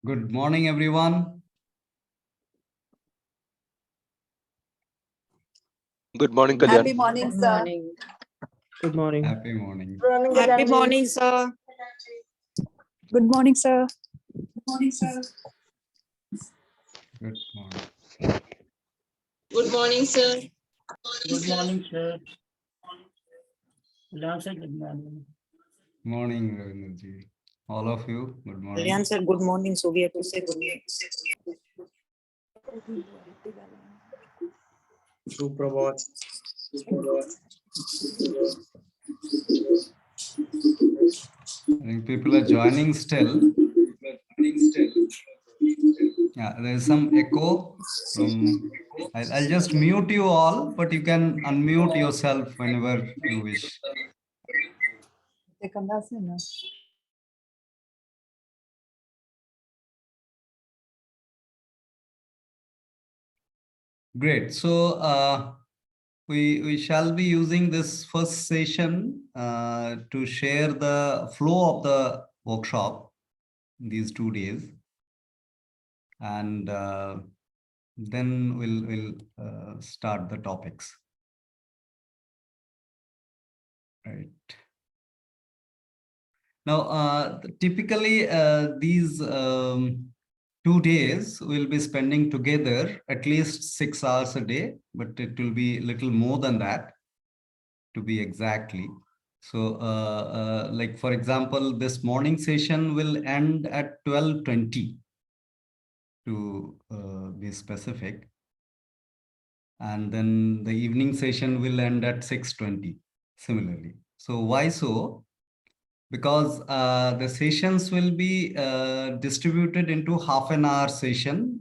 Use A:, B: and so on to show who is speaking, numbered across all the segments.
A: Good morning, everyone.
B: Good morning, Kalyan.
C: Happy morning,
D: Good
C: sir.
D: morning.
E: Good morning.
A: Happy morning.
C: Happy morning, sir.
D: Good morning, sir.
C: Good morning, sir.
A: Good morning.
F: Good morning, sir.
E: Good morning, sir. Kalyan sir, good morning.
A: Morning, Ravindraji. All of you, good morning.
D: Kalyan sir, good morning. So we have to say good morning.
E: Suprabhat.
A: I think people are joining still. Yeah, there's some echo from. I'll just mute you all, but you can unmute yourself whenever you wish. Great. So we shall be using this first session to share the flow of the workshop these 2 days, and then we'll start the topics. Right. Now, typically these 2 days we'll be spending together at least 6 hours a day, but it will be a little more than that to be exactly. So like, for example, this morning session will end at 12:20 to be specific. And then the evening session will end at 6:20 similarly. So why so? Because the sessions will be distributed into half an hour session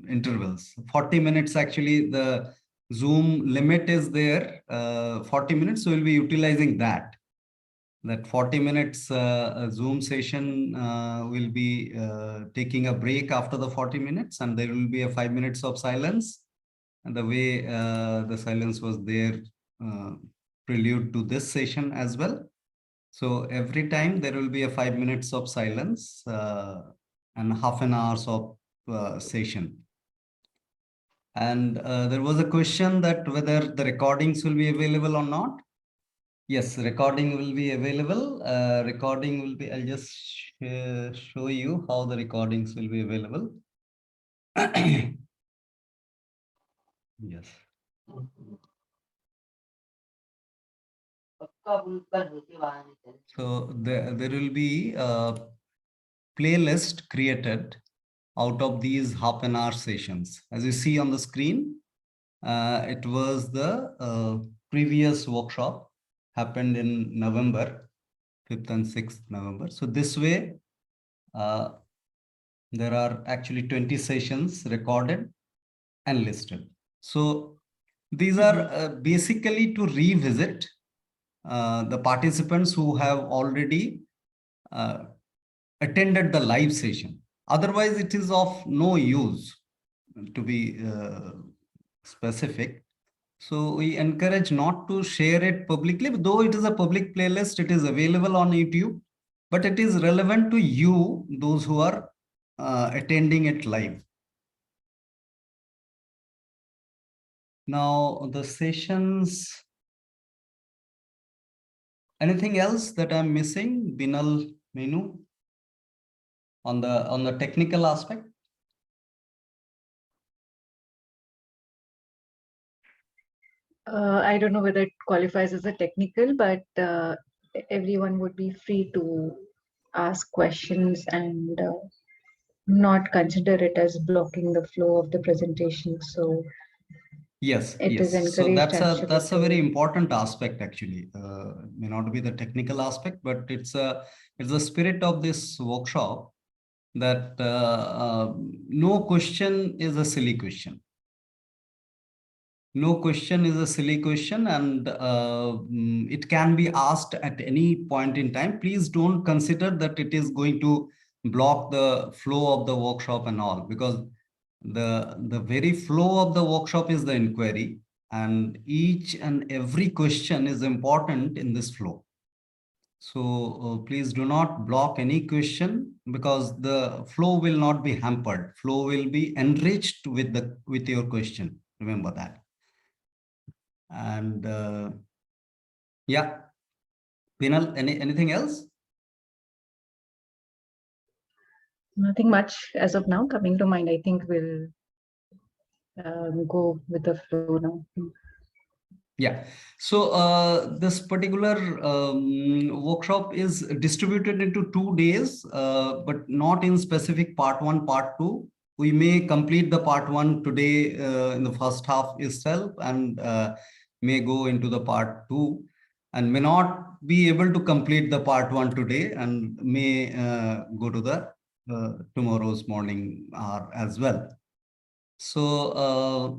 A: intervals. 40 minutes actually, the Zoom limit is there, 40 minutes, so we'll be utilizing that. That 40 minutes Zoom session will be taking a break after the 40 minutes, and there will be a 5 minutes of silence. And the way the silence was there prelude to this session as well. So every time there will be a 5 minutes of silence and half an hour of session. And there was a question that whether the recordings will be available or not. Yes, recording will be available. Recording will be, I'll just show you how the recordings will be available. Yes. So there will be a playlist created out of these half an hour sessions. As you see on the screen, it was the previous workshop happened in November, 5th and 6th November. So this way, there are actually 20 sessions recorded and listed. So these are basically to revisit the participants who have already attended the live session. Otherwise, it is of no use, to be specific. So we encourage not to share it publicly, though it is a public playlist, it is available on YouTube, but it is relevant to you, those who are attending it live. Now the sessions, anything else that I'm missing, Binal, Menu, on the technical aspect?
D: I don't know whether it qualifies as a technical, but everyone would be free to ask questions and not consider it as blocking the flow of the presentation. So
A: Yes,
D: it is
A: yes. So
D: encouraged
A: that's a
D: actually
A: very
D: to-
A: important aspect actually. May not be the technical aspect, but it's the spirit of this workshop that no question is a silly question. No question is a silly question, and it can be asked at any point in time. Please don't consider that it is going to block the flow of the workshop and all, because the very flow of the workshop is the inquiry, and each and every question is important in this flow. So please do not block any question, because the flow will not be hampered. Flow will be enriched with your question. Remember that. And yeah, Vinal, anything else?
D: Nothing much as of now coming to mind. I think we'll go with the flow now.
A: Yeah. So this particular workshop is distributed into 2 days, but not in specific part 1, part 2. We may complete the part 1 today in the first half itself, and may go into the part 2, and may not be able to complete the part 1 today, and may go to the tomorrow's morning hour as well. So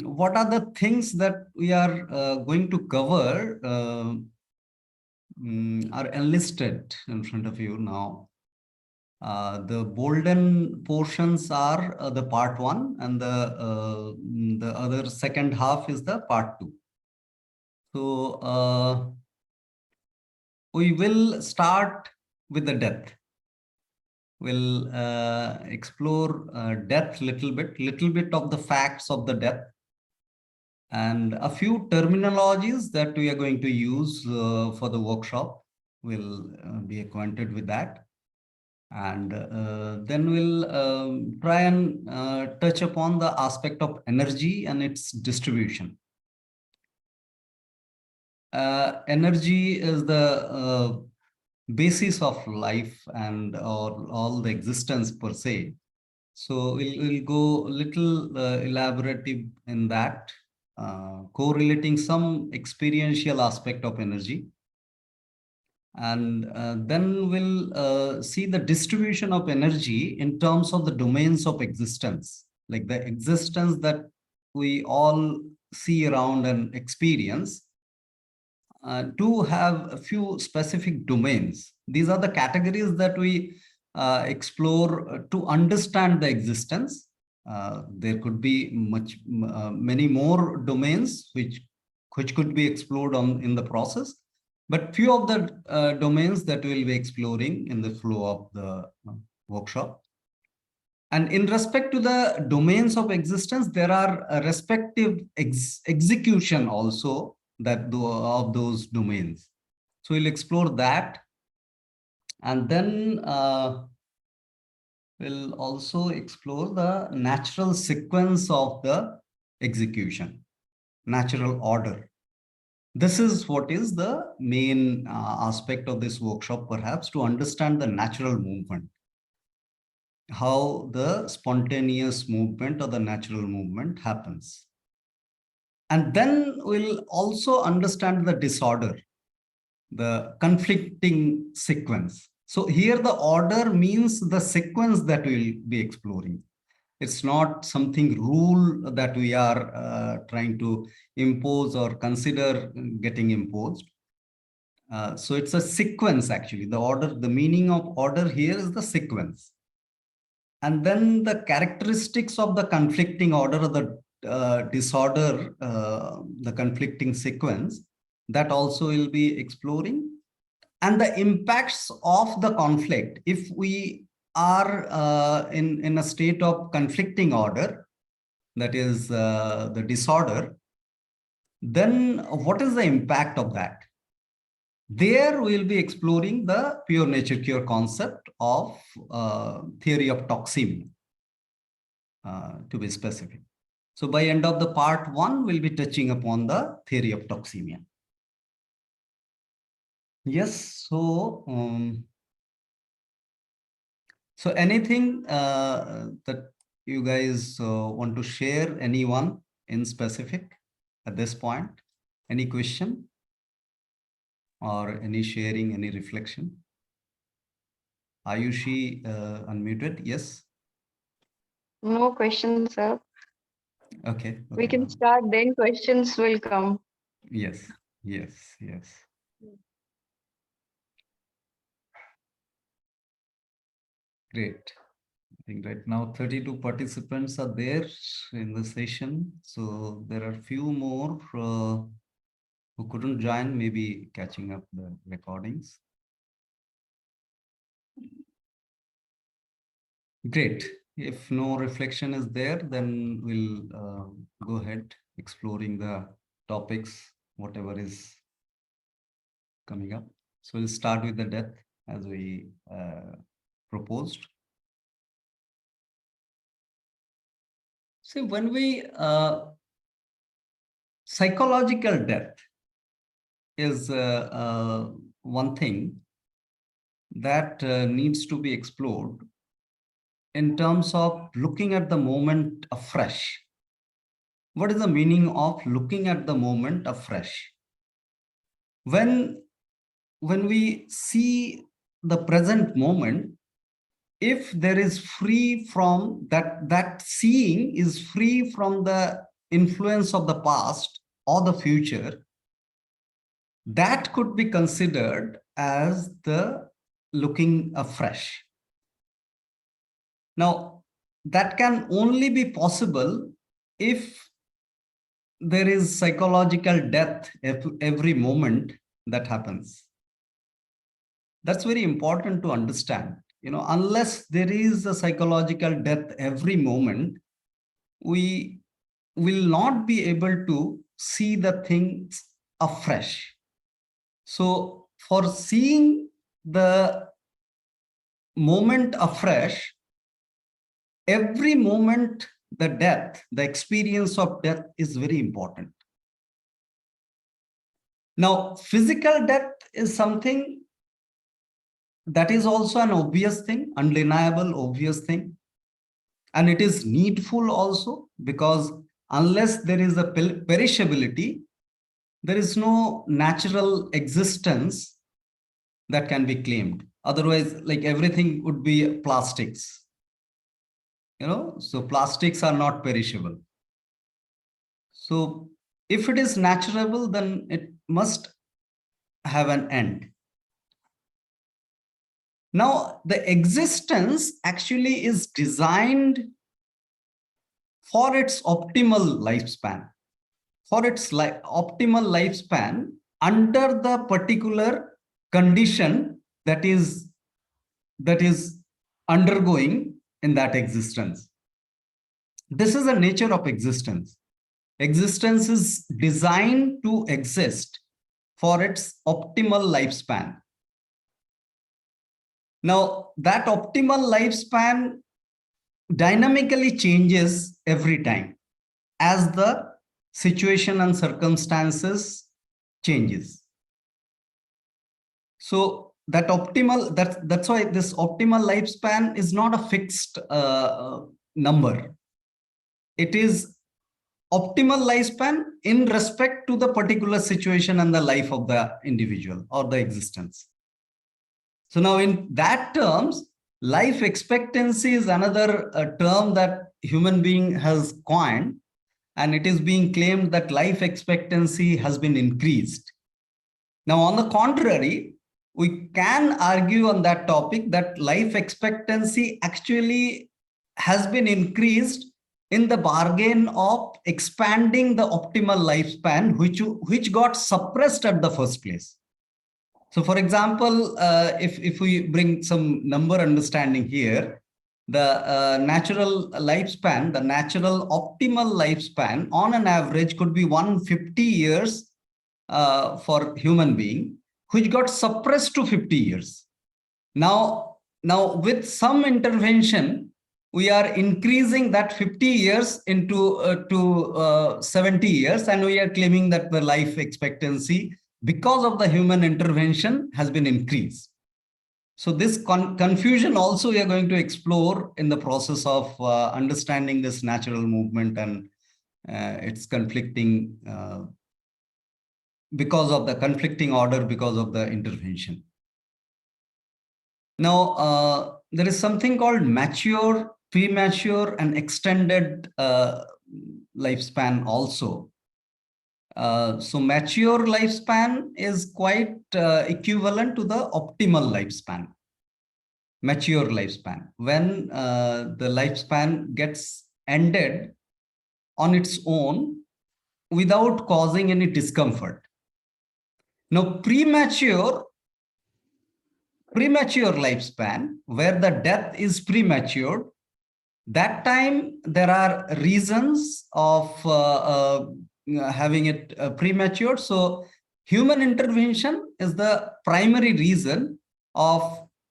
A: what are the things that we are going to cover are enlisted in front of you now. The bolden portions are the part 1, and the other second half is the part 2. So we will start with the death. We'll explore death little bit of the facts of the death, and a few terminologies that we are going to use for the workshop. We'll be acquainted with that. And then we'll try and touch upon the aspect of energy and its distribution. Energy is the basis of life and all the existence per se. So we'll go a little elaborative in that, correlating some experiential aspect of energy. And then we'll see the distribution of energy in terms of the domains of existence, like the existence that we all see around and experience. To have a few specific domains. These are the categories that we explore to understand the existence. There could be many more domains which could be explored in the process, but few of the domains that we'll be exploring in the flow of the workshop. And in respect to the domains of existence, there are respective execution also of those domains. So we'll explore that. And then we'll also explore the natural sequence of the execution, natural order. This is what is the main aspect of this workshop, perhaps, to understand the natural movement, how the spontaneous movement or the natural movement happens. And then we'll also understand the disorder, the conflicting sequence. So here the order means the sequence that we'll be exploring. It's not something rule that we are trying to impose or consider getting imposed. So it's a sequence, actually. The order, the meaning of order here is the sequence. And then the characteristics of the conflicting order, or the disorder, the conflicting sequence, that also will be exploring. And the impacts of the conflict. If we are in a state of conflicting order, that is the disorder, then what is the impact of that? There we'll be exploring the pure nature cure concept of theory of toxemia, to be specific. So by end of the part 1, we'll be touching upon the theory of toxemia. Yes, so so anything that you guys want to share, anyone in specific at this point? Any question or any sharing, any reflection? Ayushi unmuted, yes?
C: No questions, sir.
A: Okay.
C: We can start, then questions will come.
A: Yes, yes, yes. Great. I think right now 32 participants are there in the session. So there are few more who couldn't join, maybe catching up the recordings. Great. If no reflection is there, then we'll go ahead exploring the topics, whatever is coming up. So we'll start with the death as we proposed. See, when we psychological death is one thing that needs to be explored in terms of looking at the moment afresh. What is the meaning of looking at the moment afresh? When we see the present moment, if there is free from that seeing is free from the influence of the past or the future, that could be considered as the looking afresh. Now, that can only be possible if there is psychological death every moment that happens. That's very important to understand. Unless there is a psychological death every moment, we will not be able to see the things afresh. So for seeing the moment afresh, every moment, the experience of death is very important. Now, physical death is something that is also an obvious thing, undeniable, obvious thing. And it is needful also, because unless there is a perishability, there is no natural existence that can be claimed. Otherwise, like everything would be plastics. So plastics are not perishable. So if it is naturable, then it must have an end. Now, the existence actually is designed for its optimal lifespan. For its optimal lifespan under the particular condition that is undergoing in that existence. This is the nature of existence. Existence is designed to exist for its optimal lifespan. Now, that optimal lifespan dynamically changes every time as the situation and circumstances changes. So that optimal, that's why this optimal lifespan is not a fixed number. It is optimal lifespan in respect to the particular situation and the life of the individual or the existence. So now in that terms, life expectancy is another term that human being has coined, and it is being claimed that life expectancy has been increased. Now, on the contrary, we can argue on that topic that life expectancy actually has been increased in the bargain of expanding the optimal lifespan, which got suppressed at the first place. So, for example, if we bring some number understanding here, the natural lifespan, the natural optimal lifespan on an average could be 150 years for human being, which got suppressed to 50 years. Now with some intervention, we are increasing that 50 years into 70 years, and we are claiming that the life expectancy, because of the human intervention, has been increased. So this confusion also we are going to explore in the process of understanding this natural movement and its conflicting, because of the conflicting order, because of the intervention. Now, there is something called mature, premature, and extended lifespan also. So mature lifespan is quite equivalent to the optimal lifespan. Mature lifespan, when the lifespan gets ended on its own without causing any discomfort. Now, premature lifespan, where the death is premature, That time, there are reasons of having it premature. So human intervention is the primary reason of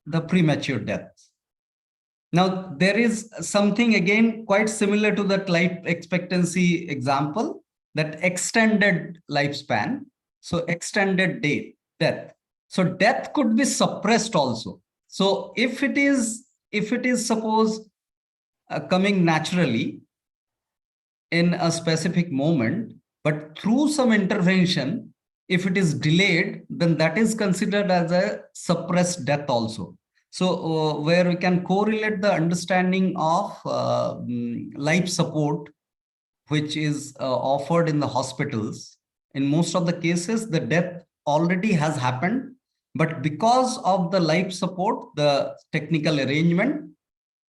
A: the premature death. Now, there is something again quite similar to that life expectancy example, that extended lifespan. So extended death. So death could be suppressed also. So if it is suppose coming naturally in a specific moment, but through some intervention, if it is delayed, then that is considered as a suppressed death also. So where we can correlate the understanding of life support, which is offered in the hospitals. In most of the cases, the death already has happened, but because of the life support, the technical arrangement,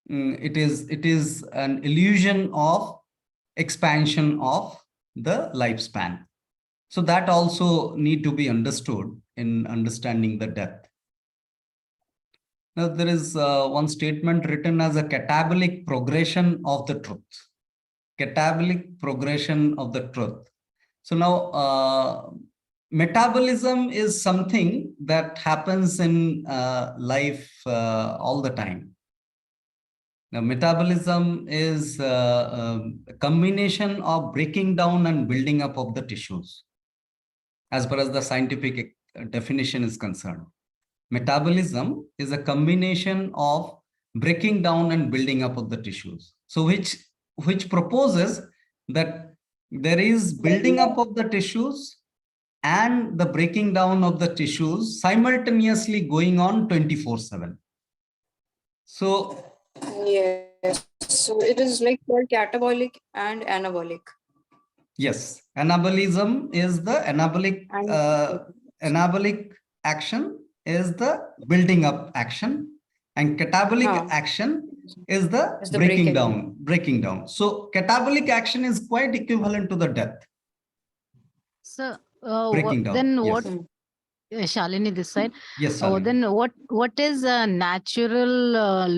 A: it is an illusion of expansion of the lifespan. So that also need to be understood in understanding the death. Now, there is one statement written as a catabolic progression of the truth. Catabolic progression of the truth. So now, metabolism is something that happens in life all the time. Now, metabolism is a combination of breaking down and building up of the tissues, as far as the scientific definition is concerned. Metabolism is a combination of breaking down and building up of the tissues. So which proposes that there is building up of the tissues and the breaking down of the tissues simultaneously going on 24/7. So
C: Yes. So it is like called catabolic and anabolic.
A: yes, anabolism is the anabolic action is the building up action, and catabolic action is the breaking down. So catabolic action is quite equivalent to the death.
B: So
A: Breaking down.
B: then
A: Yes.
B: what, Shalini this side?
A: Yes,
B: Oh,
A: Shalini.
B: then what is a natural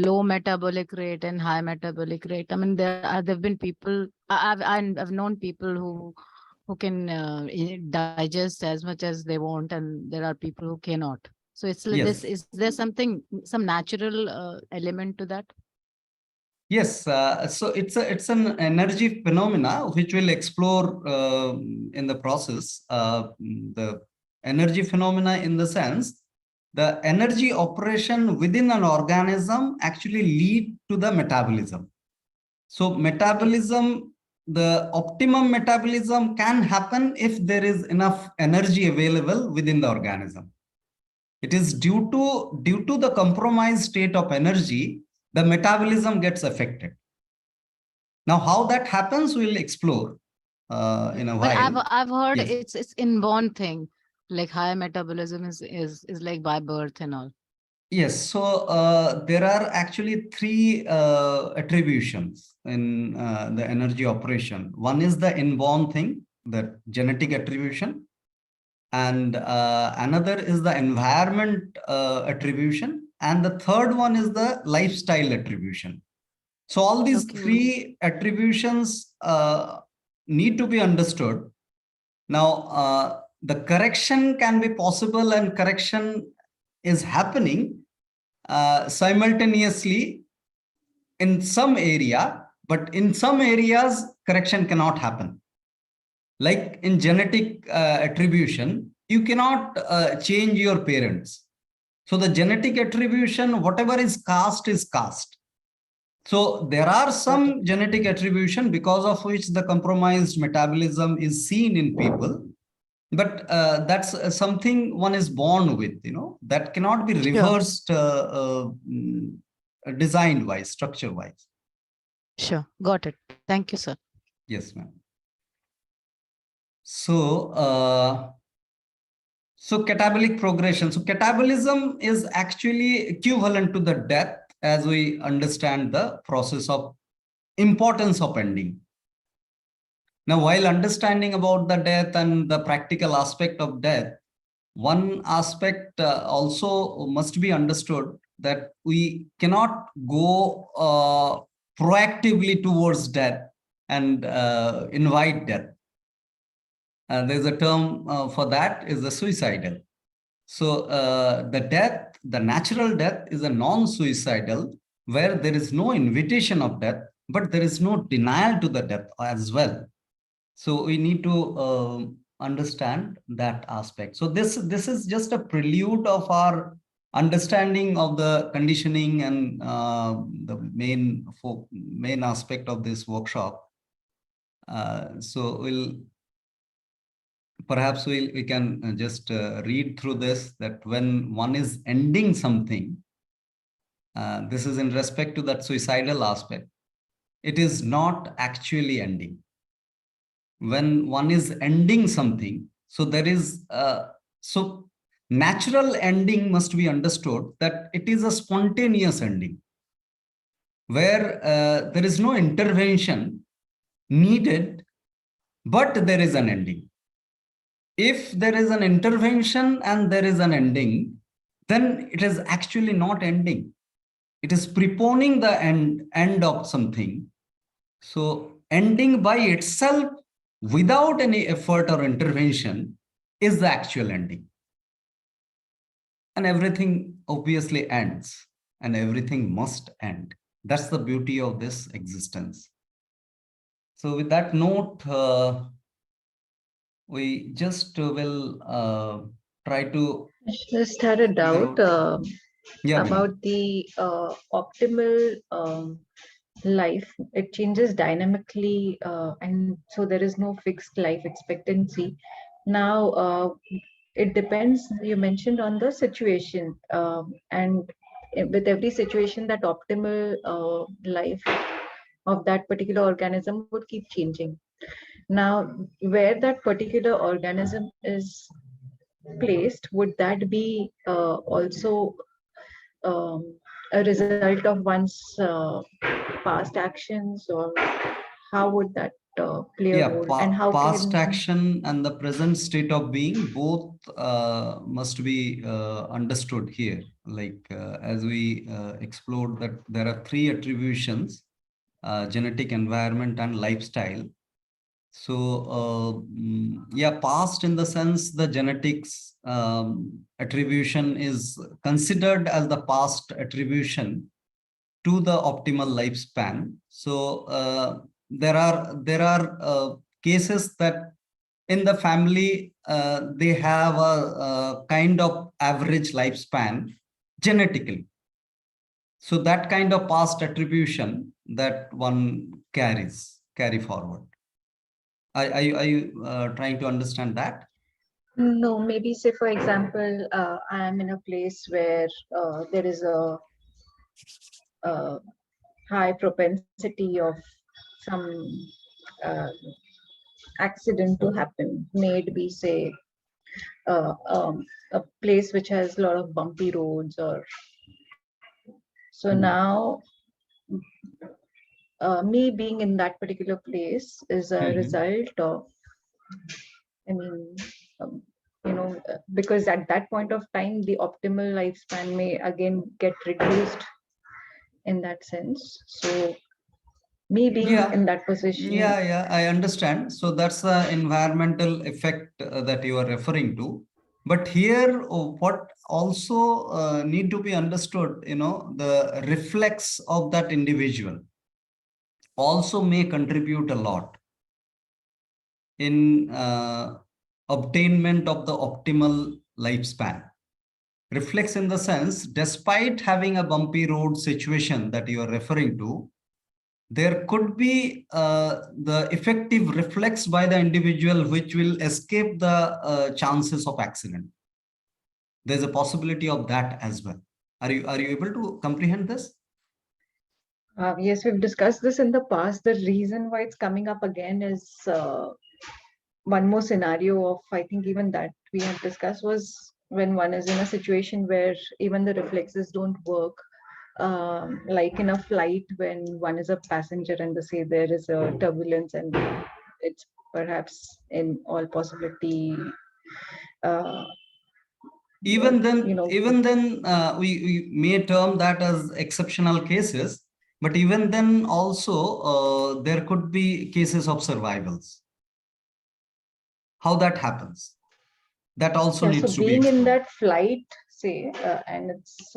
B: low metabolic rate and high metabolic rate? I mean, there've been people, I've known people who can digest as much as they want, and there are people who cannot. So it's like
A: Yes.
B: this. Is there some natural element to that?
A: Yes, so it's an energy phenomena which we'll explore in the process. The energy phenomena in the sense, the energy operation within an organism actually lead to the metabolism. So metabolism, the optimum metabolism can happen if there is enough energy available within the organism. It is due to the compromised state of energy, the metabolism gets affected. Now, how that happens, we'll explore in a
B: But
A: while.
B: I've heard
A: Yes.
B: it's inborn thing, like high metabolism is like by birth and all.
A: Yes, so there are actually three attributions in the energy operation. One is the inborn thing, the genetic attribution, and another is the environment attribution, and the third one is the lifestyle attribution. So all these three attributions need to be understood. Now, the correction can be possible, and correction is happening simultaneously in some area, but in some areas, correction cannot happen. Like in genetic attribution, you cannot change your parents. So the genetic attribution, whatever is cast is cast. So there are some genetic attribution because of which the compromised metabolism is seen in people, but that's something one is born with, that cannot be reversed design wise, structure wise.
B: Sure, got it. Thank you, sir.
A: Yes, ma'am. So, so catabolic progression. So catabolism is actually equivalent to the death as we understand the process of importance of ending. Now, while understanding about the death and the practical aspect of death, one aspect also must be understood, that we cannot go proactively towards death and invite death. There's a term for that is the suicidal. So the natural death is a non-suicidal, where there is no invitation of death, but there is no denial to the death as well. So we need to understand that aspect. So this is just a prelude of our understanding of the conditioning and the main aspect of this workshop. So perhaps we can just read through this, that when one is ending something, this is in respect to that suicidal aspect, it is not actually ending. When one is ending something, so there is so natural ending must be understood that it is a spontaneous ending, where there is no intervention needed, but there is an ending. If there is an intervention and there is an ending, then it is actually not ending. It is preponing the end of something. So ending by itself without any effort or intervention is the actual ending. And everything obviously ends, and everything must end. That's the beauty of this existence. So with that note, we just will try to
D: Just had a doubt
A: yeah,
D: about the optimal life. It changes dynamically, and so there is no fixed life expectancy. Now, it depends, you mentioned, on the situation, and with every situation, that optimal life of that particular organism would keep changing. Now, where that particular organism is placed, would that be also a result of one's past actions, or how would that play a role? And how
A: past
D: can
A: action and the present state of being both must be understood here. Like as we explored that there are three attributions: genetic, environment, and lifestyle. So yeah, past in the sense the genetics attribution is considered as the past attribution to the optimal lifespan. So there are cases that in the family they have a kind of average lifespan genetically. So that kind of past attribution that one carry forward. Are you trying to understand that?
D: No, maybe say, for example, I am in a place where there is a high propensity of some uh, accident to happen. May it be, say, a place which has a lot of bumpy roads, or so now me being in that particular place is a result of, I mean, because at that point of time, the optimal lifespan may again get reduced in that sense. So me being in that position.
A: Yeah, I understand. So that's the environmental effect that you are referring to. But here, what also need to be understood, the reflex of that individual also may contribute a lot in obtainment of the optimal lifespan. Reflex in the sense, despite having a bumpy road situation that you are referring to, there could be the effective reflex by the individual which will escape the chances of accident. There's a possibility of that as well. Are you able to comprehend this?
D: Yes, we've discussed this in the past. The reason why it's coming up again is one more scenario of, I think even that we have discussed, was when one is in a situation where even the reflexes don't work. Like in a flight, when one is a passenger and they say there is a turbulence, and it's perhaps in all possibility
A: even then we may term that as exceptional cases, But even then also, there could be cases of survivals. How that happens? That also
D: Yeah, so
A: needs to be
D: being in
A: explored.
D: that flight, say, and it's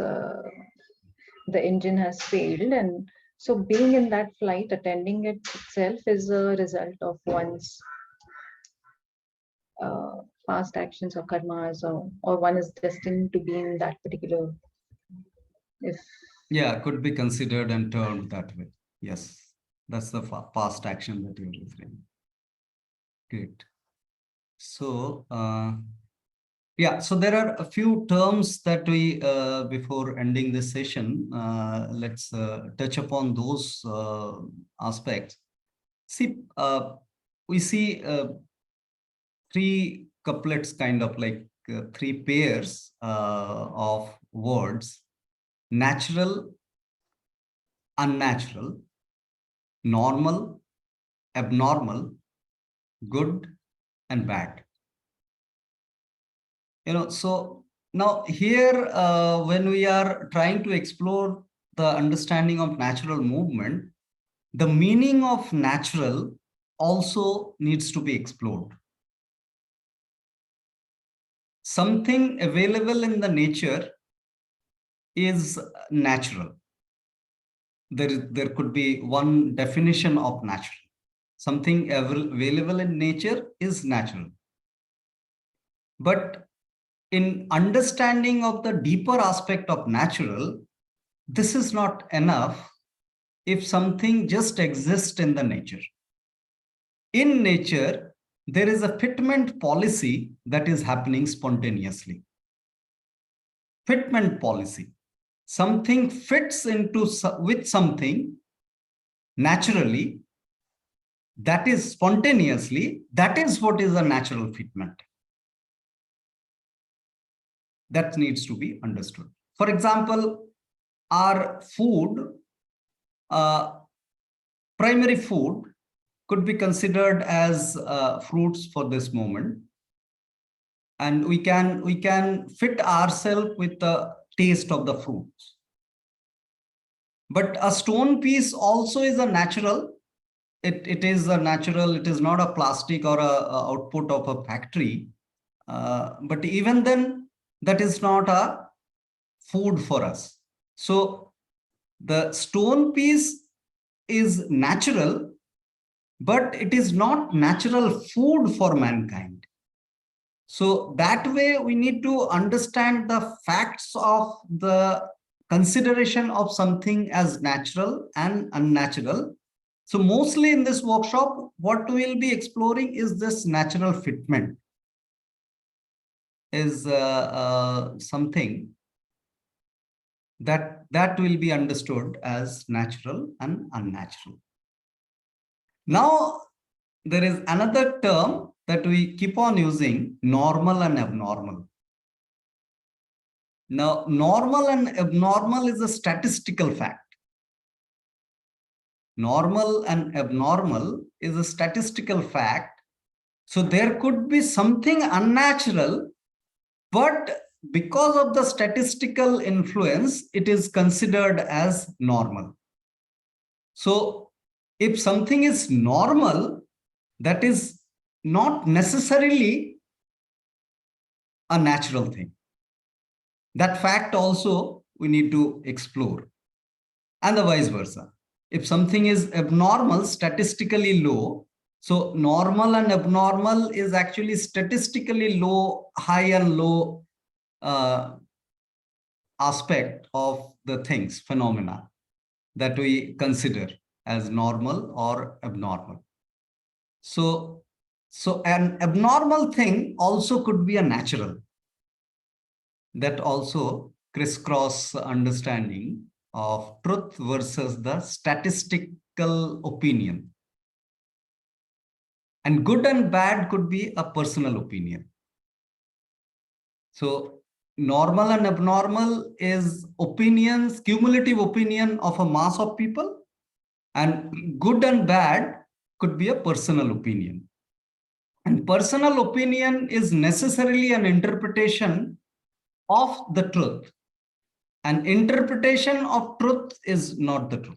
D: the engine has failed, and so being in that flight, attending it itself is a result of one's past actions or karmas, or one is destined to be in that particular. If
A: Yeah, could be considered and termed that way. Yes, that's the past action that you're referring. Great. So, yeah, so there are a few terms that we, before ending this session, let's touch upon those aspects. See, we see three couplets, kind of like three pairs of words: natural, unnatural, normal, abnormal, good, and bad. So now here, when we are trying to explore the understanding of natural movement, the meaning of natural also needs to be explored. Something available in the nature is natural. There could be one definition of natural. Something available in nature is natural. But in understanding of the deeper aspect of natural, this is not enough if something just exists in the nature. In nature, there is a fitment policy that is happening spontaneously. Fitment policy. Something fits into with something naturally, that is spontaneously, that is what is a natural fitment. That needs to be understood. For example, our food, primary food could be considered as fruits for this moment. And we can fit ourselves with the taste of the fruits. But a stone piece also is a natural. It is a natural, it is not a plastic or a output of a factory. But even then, that is not a food for us. So the stone piece is natural, but it is not natural food for mankind. So that way we need to understand the facts of the consideration of something as natural and unnatural. So mostly in this workshop, what we'll be exploring is this natural fitment. Is something that will be understood as natural and unnatural. Now, there is another term that we keep on using: normal and abnormal. Now, normal and abnormal is a statistical fact. Normal and abnormal is a statistical fact. So there could be something unnatural, but because of the statistical influence, it is considered as normal. So if something is normal, that is not necessarily a natural thing. That fact also we need to explore, and the vice versa. If something is abnormal, statistically low, so normal and abnormal is actually statistically low, high and low aspect of the things, phenomena that we consider as normal or abnormal. So an abnormal thing also could be a natural. That also crisscross understanding of truth versus the statistical opinion. And good and bad could be a personal opinion. So normal and abnormal is opinions, cumulative opinion of a mass of people, and good and bad could be a personal opinion. And personal opinion is necessarily an interpretation of the truth. An interpretation of truth is not the truth.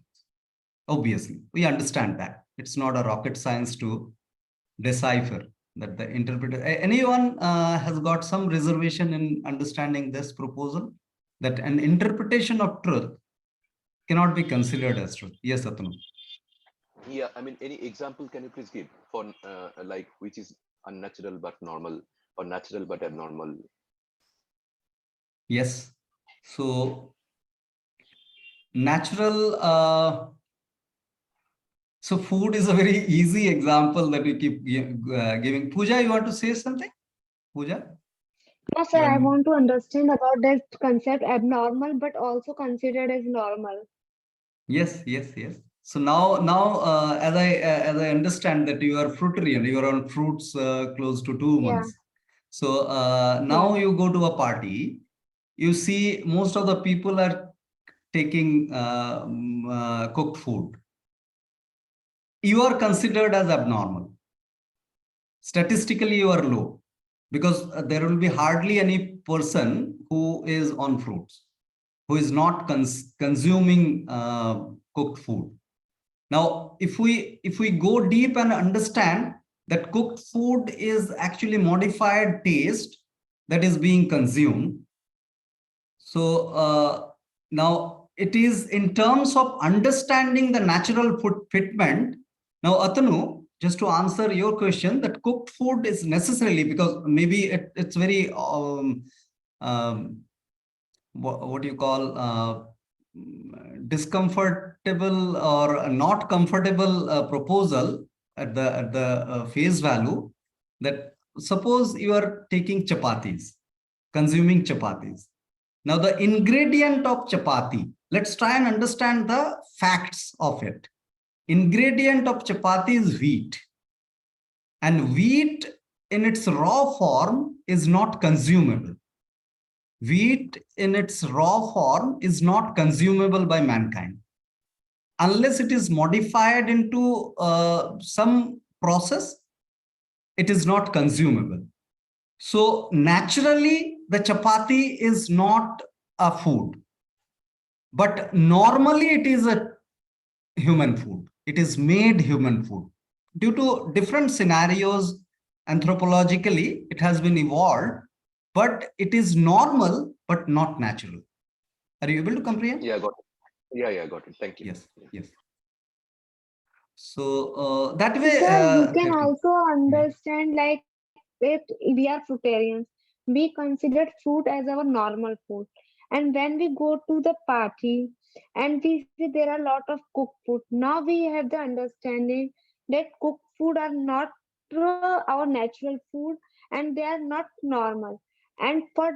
A: Obviously, we understand that. It's not a rocket science to decipher that the interpreter. Anyone has got some reservation in understanding this proposal? That an interpretation of truth cannot be considered as truth. Yes, Atanu.
G: Yeah, I mean, any example can you please give for like which is unnatural but normal or natural but abnormal?
A: Yes. So natural. So food is a very easy example that we keep giving. Pooja, you want to say something? Pooja?
H: No, sir, I
A: When-
H: want to understand about that concept abnormal, but also considered as normal.
A: Yes, yes, yes. So now, as I understand that you are fruitarian, you are on fruits close to 2
H: Yeah.
A: months. So now you go to a party, you see most of the people are taking cooked food. You are considered as abnormal. Statistically, you are low because there will be hardly any person who is on fruits, who is not consuming cooked food. Now, if we go deep and understand that cooked food is actually modified taste that is being consumed. So now it is in terms of understanding the natural food fitment. Now, Atanu, just to answer your question, that cooked food is necessarily because maybe it's very what do you call discomfortable or not comfortable proposal at the face value, that suppose you are taking chapatis, consuming chapatis. Now the ingredient of chapati, let's try and understand the facts of it. Ingredient of chapati is wheat, and wheat in its raw form is not consumable. Wheat in its raw form is not consumable by mankind unless it is modified into some process. It is not consumable. So naturally the chapati is not a food, but normally it is a human food. It is made human food due to different scenarios. Anthropologically it has been evolved, but it is normal but not natural. Are you able to comprehend?
G: Yeah, got it. Yeah, got it. Thank you.
A: Yes, yes. So that way
H: Sir, we can
A: okay.
H: also understand like if we are fruitarians, we consider fruit as our normal food. And when we go to the party and we see there are a lot of cooked food, now we have the understanding that cooked food are not our natural food and they are not normal. And for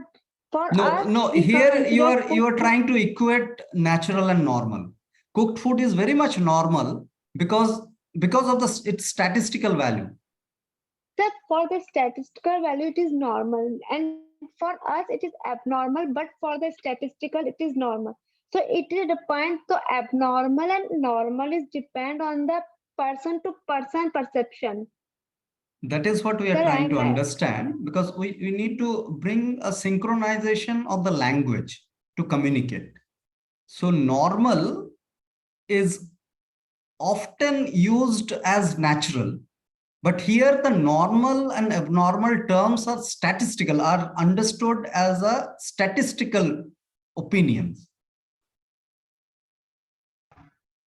H: us,
A: No,
H: we
A: here you
H: consider
A: are trying to equate natural and normal. Cooked food is very much normal because of its statistical value.
H: that for the statistical value it is normal, and for us it is abnormal, but for the statistical it is normal. So it is depend, so abnormal and normal is depend on the person to person perception.
A: That is what we are
H: Sir,
A: trying to
H: I'm
A: understand, because we need to bring a synchronization of the language to communicate. So normal is often used as natural, but here the normal and abnormal terms are statistical, are understood as a statistical opinions.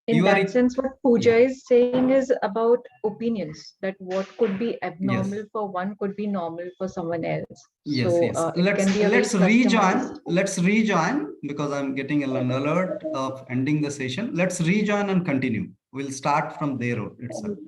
D: In
A: You are
D: that sense, what Pooja
A: yeah.
D: is saying is about opinions, that what could be abnormal
A: Yes.
D: for one could be normal for someone else.
A: Yes,
D: So
A: yes.
D: it can be a very
A: Let's rejoin.
D: customized.
A: Let's rejoin because I'm getting an alert of ending the session. Let's rejoin and continue. We'll start from there itself.